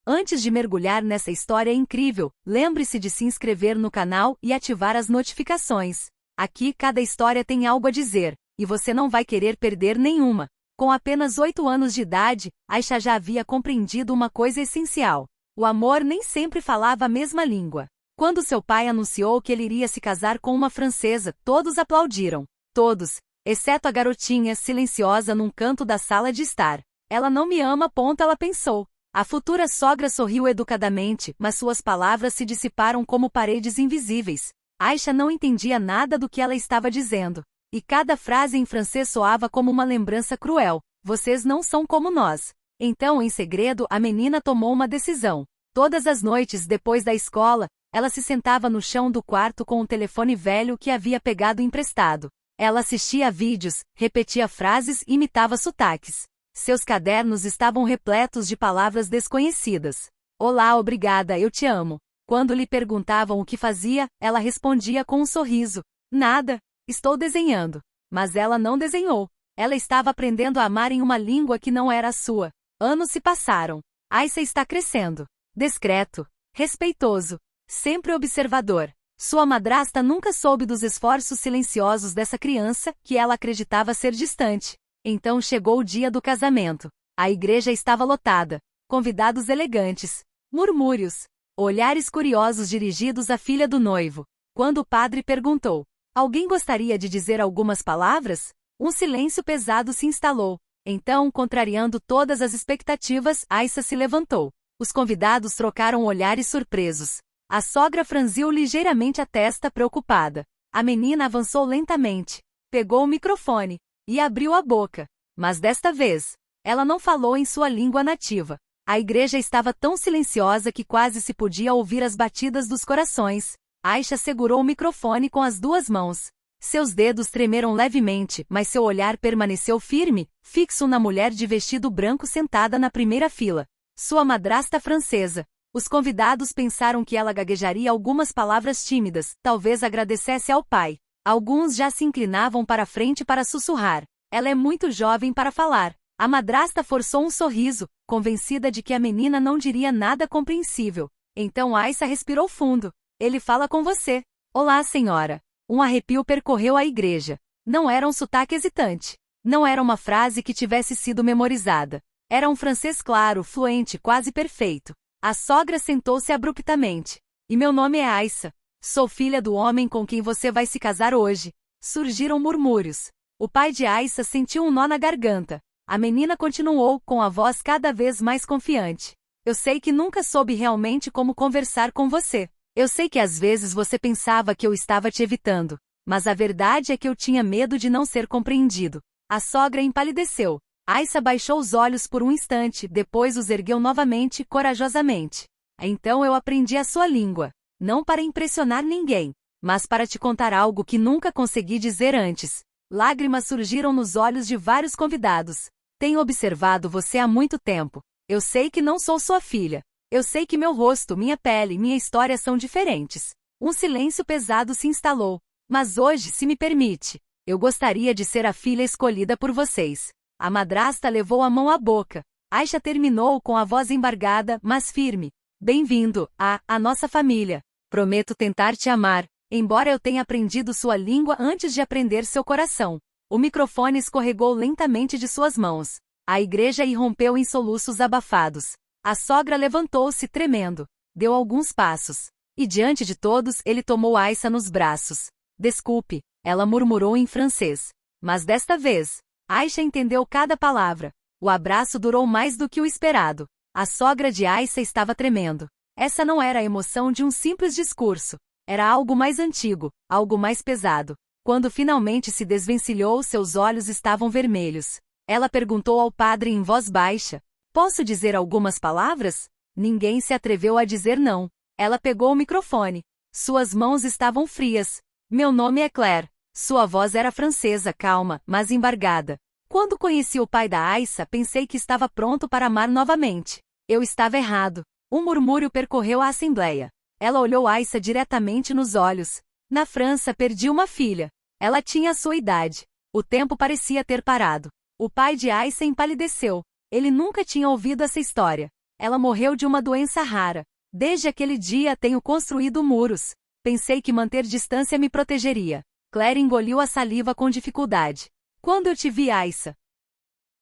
Antes de mergulhar nessa história incrível, lembre-se de se inscrever no canal e ativar as notificações. Aqui cada história tem algo a dizer, e você não vai querer perder nenhuma. Com apenas 8 anos de idade, Aisha já havia compreendido uma coisa essencial. O amor nem sempre falava a mesma língua. Quando seu pai anunciou que ele iria se casar com uma francesa, todos aplaudiram. Todos, exceto a garotinha silenciosa num canto da sala de estar. Ela não me ama, ela pensou. A futura sogra sorriu educadamente, mas suas palavras se dissiparam como paredes invisíveis. Aisha não entendia nada do que ela estava dizendo. E cada frase em francês soava como uma lembrança cruel. Vocês não são como nós. Então, em segredo, a menina tomou uma decisão. Todas as noites, depois da escola, ela se sentava no chão do quarto com um telefone velho que havia pegado emprestado. Ela assistia a vídeos, repetia frases e imitava sotaques. Seus cadernos estavam repletos de palavras desconhecidas. Olá, obrigada, eu te amo. Quando lhe perguntavam o que fazia, ela respondia com um sorriso. Nada, estou desenhando. Mas ela não desenhou. Ela estava aprendendo a amar em uma língua que não era a sua. Anos se passaram. Aisha está crescendo. Discreto, respeitoso, sempre observador. Sua madrasta nunca soube dos esforços silenciosos dessa criança, que ela acreditava ser distante. Então chegou o dia do casamento. A igreja estava lotada. Convidados elegantes. Murmúrios. Olhares curiosos dirigidos à filha do noivo. Quando o padre perguntou: alguém gostaria de dizer algumas palavras? Um silêncio pesado se instalou. Então, contrariando todas as expectativas, Aisha se levantou. Os convidados trocaram olhares surpresos. A sogra franziu ligeiramente a testa, preocupada. A menina avançou lentamente. Pegou o microfone. E abriu a boca. Mas desta vez, ela não falou em sua língua nativa. A igreja estava tão silenciosa que quase se podia ouvir as batidas dos corações. Aisha segurou o microfone com as 2 mãos. Seus dedos tremeram levemente, mas seu olhar permaneceu firme, fixo na mulher de vestido branco sentada na primeira fila. Sua madrasta francesa. Os convidados pensaram que ela gaguejaria algumas palavras tímidas, talvez agradecesse ao pai. Alguns já se inclinavam para a frente para sussurrar. Ela é muito jovem para falar. A madrasta forçou um sorriso, convencida de que a menina não diria nada compreensível. Então Aisha respirou fundo. Ele fala com você. Olá, senhora. Um arrepio percorreu a igreja. Não era um sotaque hesitante. Não era uma frase que tivesse sido memorizada. Era um francês claro, fluente, quase perfeito. A sogra sentou-se abruptamente. E meu nome é Aisha. Sou filha do homem com quem você vai se casar hoje. Surgiram murmúrios. O pai de Aisha sentiu um nó na garganta. A menina continuou, com a voz cada vez mais confiante. Eu sei que nunca soube realmente como conversar com você. Eu sei que às vezes você pensava que eu estava te evitando. Mas a verdade é que eu tinha medo de não ser compreendido. A sogra empalideceu. Aisha baixou os olhos por um instante, depois os ergueu novamente, corajosamente. Então eu aprendi a sua língua. Não para impressionar ninguém, mas para te contar algo que nunca consegui dizer antes. Lágrimas surgiram nos olhos de vários convidados. Tenho observado você há muito tempo. Eu sei que não sou sua filha. Eu sei que meu rosto, minha pele, minha história são diferentes. Um silêncio pesado se instalou. Mas hoje, se me permite, eu gostaria de ser a filha escolhida por vocês. A madrasta levou a mão à boca. Aisha terminou com a voz embargada, mas firme. Bem-vindo à nossa família. Prometo tentar te amar, embora eu tenha aprendido sua língua antes de aprender seu coração. O microfone escorregou lentamente de suas mãos. A igreja irrompeu em soluços abafados. A sogra levantou-se tremendo. Deu alguns passos. E diante de todos, ele tomou Aisha nos braços. Desculpe, ela murmurou em francês. Mas desta vez, Aisha entendeu cada palavra. O abraço durou mais do que o esperado. A sogra de Aisha estava tremendo. Essa não era a emoção de um simples discurso. Era algo mais antigo, algo mais pesado. Quando finalmente se desvencilhou, seus olhos estavam vermelhos. Ela perguntou ao padre em voz baixa: posso dizer algumas palavras? Ninguém se atreveu a dizer não. Ela pegou o microfone. Suas mãos estavam frias. Meu nome é Claire. Sua voz era francesa, calma, mas embargada. Quando conheci o pai da Aisha, pensei que estava pronto para amar novamente. Eu estava errado. Um murmúrio percorreu a assembleia. Ela olhou Aisha diretamente nos olhos. Na França perdi uma filha. Ela tinha a sua idade. O tempo parecia ter parado. O pai de Aisha empalideceu. Ele nunca tinha ouvido essa história. Ela morreu de uma doença rara. Desde aquele dia tenho construído muros. Pensei que manter distância me protegeria. Claire engoliu a saliva com dificuldade. Quando eu te vi, Aissa.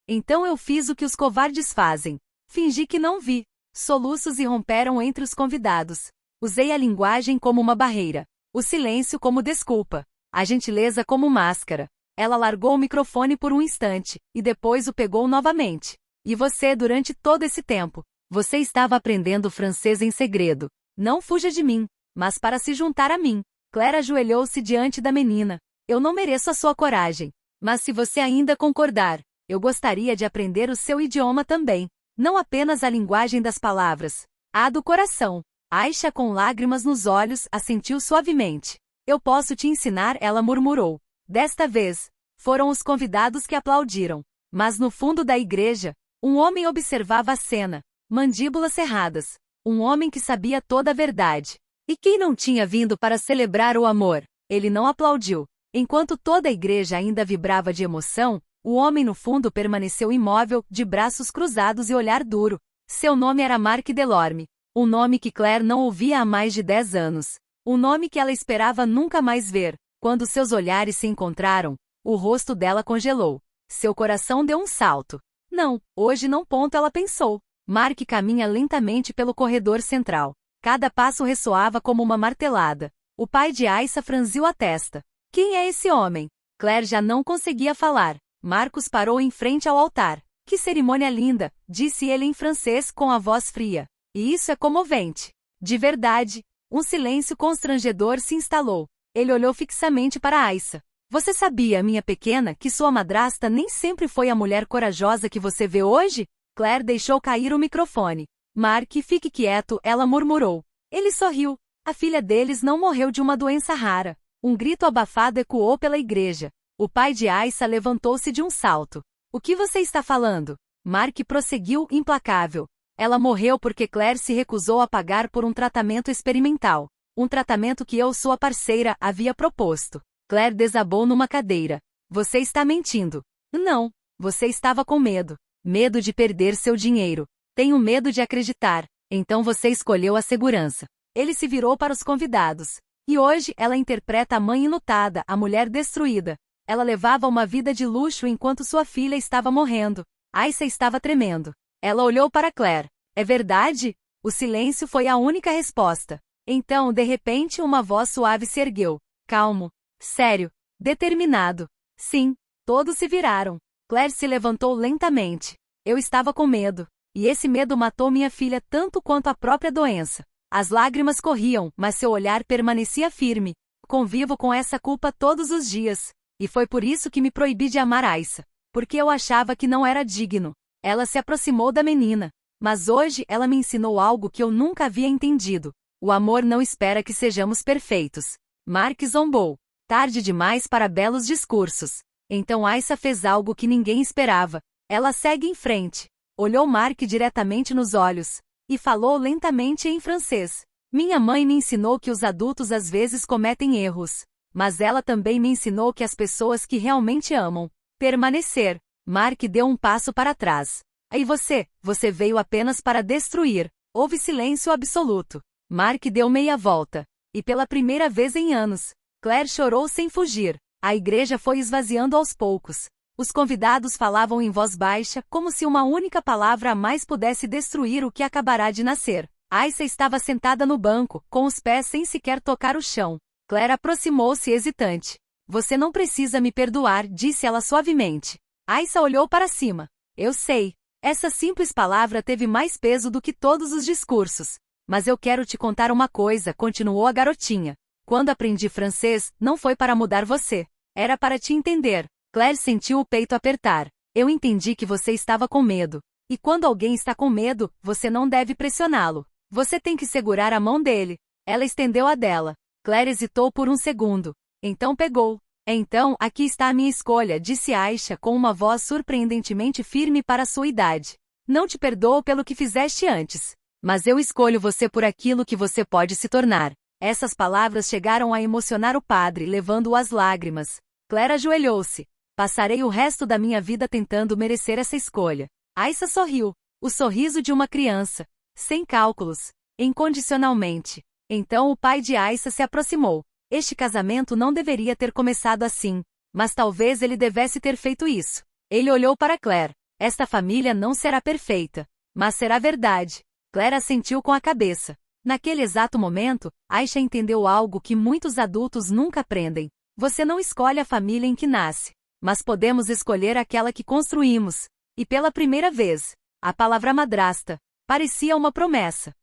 Então eu fiz o que os covardes fazem. Fingi que não vi. Soluços irromperam entre os convidados. Usei a linguagem como uma barreira. O silêncio como desculpa. A gentileza como máscara. Ela largou o microfone por um instante, e depois o pegou novamente. E você, durante todo esse tempo, você estava aprendendo francês em segredo. Não fuja de mim, mas para se juntar a mim. Claire ajoelhou-se diante da menina. Eu não mereço a sua coragem. Mas se você ainda concordar, eu gostaria de aprender o seu idioma também. Não apenas a linguagem das palavras. A do coração. Aisha, com lágrimas nos olhos, assentiu suavemente. Eu posso te ensinar, ela murmurou. Desta vez, foram os convidados que aplaudiram. Mas no fundo da igreja, um homem observava a cena, mandíbulas cerradas. Um homem que sabia toda a verdade. E quem não tinha vindo para celebrar o amor? Ele não aplaudiu. Enquanto toda a igreja ainda vibrava de emoção, o homem no fundo permaneceu imóvel, de braços cruzados e olhar duro. Seu nome era Marc Delorme. Um nome que Claire não ouvia há mais de 10 anos. Um nome que ela esperava nunca mais ver. Quando seus olhares se encontraram, o rosto dela congelou. Seu coração deu um salto. Não, hoje não, ela pensou. Marc caminha lentamente pelo corredor central. Cada passo ressoava como uma martelada. O pai de Aissa franziu a testa. Quem é esse homem? Claire já não conseguia falar. Marcos parou em frente ao altar. Que cerimônia linda, disse ele em francês com a voz fria. E isso é comovente. De verdade. Um silêncio constrangedor se instalou. Ele olhou fixamente para Aissa. Você sabia, minha pequena, que sua madrasta nem sempre foi a mulher corajosa que você vê hoje? Claire deixou cair o microfone. Marc, fique quieto, ela murmurou. Ele sorriu. A filha deles não morreu de uma doença rara. Um grito abafado ecoou pela igreja. O pai de Aissa levantou-se de um salto. O que você está falando? Marc prosseguiu, implacável. Ela morreu porque Claire se recusou a pagar por um tratamento experimental. Um tratamento que eu, sua parceira, havia proposto. Claire desabou numa cadeira. Você está mentindo. Não. Você estava com medo. Medo de perder seu dinheiro. Tenho medo de acreditar. Então você escolheu a segurança. Ele se virou para os convidados. E hoje ela interpreta a mãe enlutada, a mulher destruída. Ela levava uma vida de luxo enquanto sua filha estava morrendo. Aissa estava tremendo. Ela olhou para Claire. É verdade? O silêncio foi a única resposta. Então, de repente, uma voz suave se ergueu. Calmo. Sério. Determinado. Sim. Todos se viraram. Claire se levantou lentamente. Eu estava com medo. E esse medo matou minha filha tanto quanto a própria doença. As lágrimas corriam, mas seu olhar permanecia firme. Convivo com essa culpa todos os dias. E foi por isso que me proibi de amar Aissa. Porque eu achava que não era digno. Ela se aproximou da menina. Mas hoje ela me ensinou algo que eu nunca havia entendido. O amor não espera que sejamos perfeitos. Marc zombou. Tarde demais para belos discursos. Então Aissa fez algo que ninguém esperava. Ela segue em frente. Olhou Marc diretamente nos olhos. E falou lentamente em francês. Minha mãe me ensinou que os adultos às vezes cometem erros. Mas ela também me ensinou que as pessoas que realmente amam permanecer. Marc deu um passo para trás. E você veio apenas para destruir. Houve silêncio absoluto. Marc deu meia volta. E pela primeira vez em anos, Claire chorou sem fugir. A igreja foi esvaziando aos poucos. Os convidados falavam em voz baixa, como se uma única palavra a mais pudesse destruir o que acabará de nascer. Aissa estava sentada no banco, com os pés sem sequer tocar o chão. Claire aproximou-se hesitante. Você não precisa me perdoar, disse ela suavemente. Aissa olhou para cima. Eu sei. Essa simples palavra teve mais peso do que todos os discursos. Mas eu quero te contar uma coisa, continuou a garotinha. Quando aprendi francês, não foi para mudar você. Era para te entender. Claire sentiu o peito apertar. Eu entendi que você estava com medo. E quando alguém está com medo, você não deve pressioná-lo. Você tem que segurar a mão dele. Ela estendeu a dela. Claire hesitou por um segundo. Então pegou. Então, aqui está a minha escolha, disse Aisha com uma voz surpreendentemente firme para sua idade. Não te perdoo pelo que fizeste antes. Mas eu escolho você por aquilo que você pode se tornar. Essas palavras chegaram a emocionar o padre, levando-o às lágrimas. Claire ajoelhou-se. Passarei o resto da minha vida tentando merecer essa escolha. Aissa sorriu. O sorriso de uma criança. Sem cálculos. Incondicionalmente. Então o pai de Aissa se aproximou. Este casamento não deveria ter começado assim. Mas talvez ele devesse ter feito isso. Ele olhou para Claire. Esta família não será perfeita. Mas será verdade. Claire assentiu com a cabeça. Naquele exato momento, Aisha entendeu algo que muitos adultos nunca aprendem. Você não escolhe a família em que nasce. Mas podemos escolher aquela que construímos. E pela primeira vez, a palavra madrasta parecia uma promessa.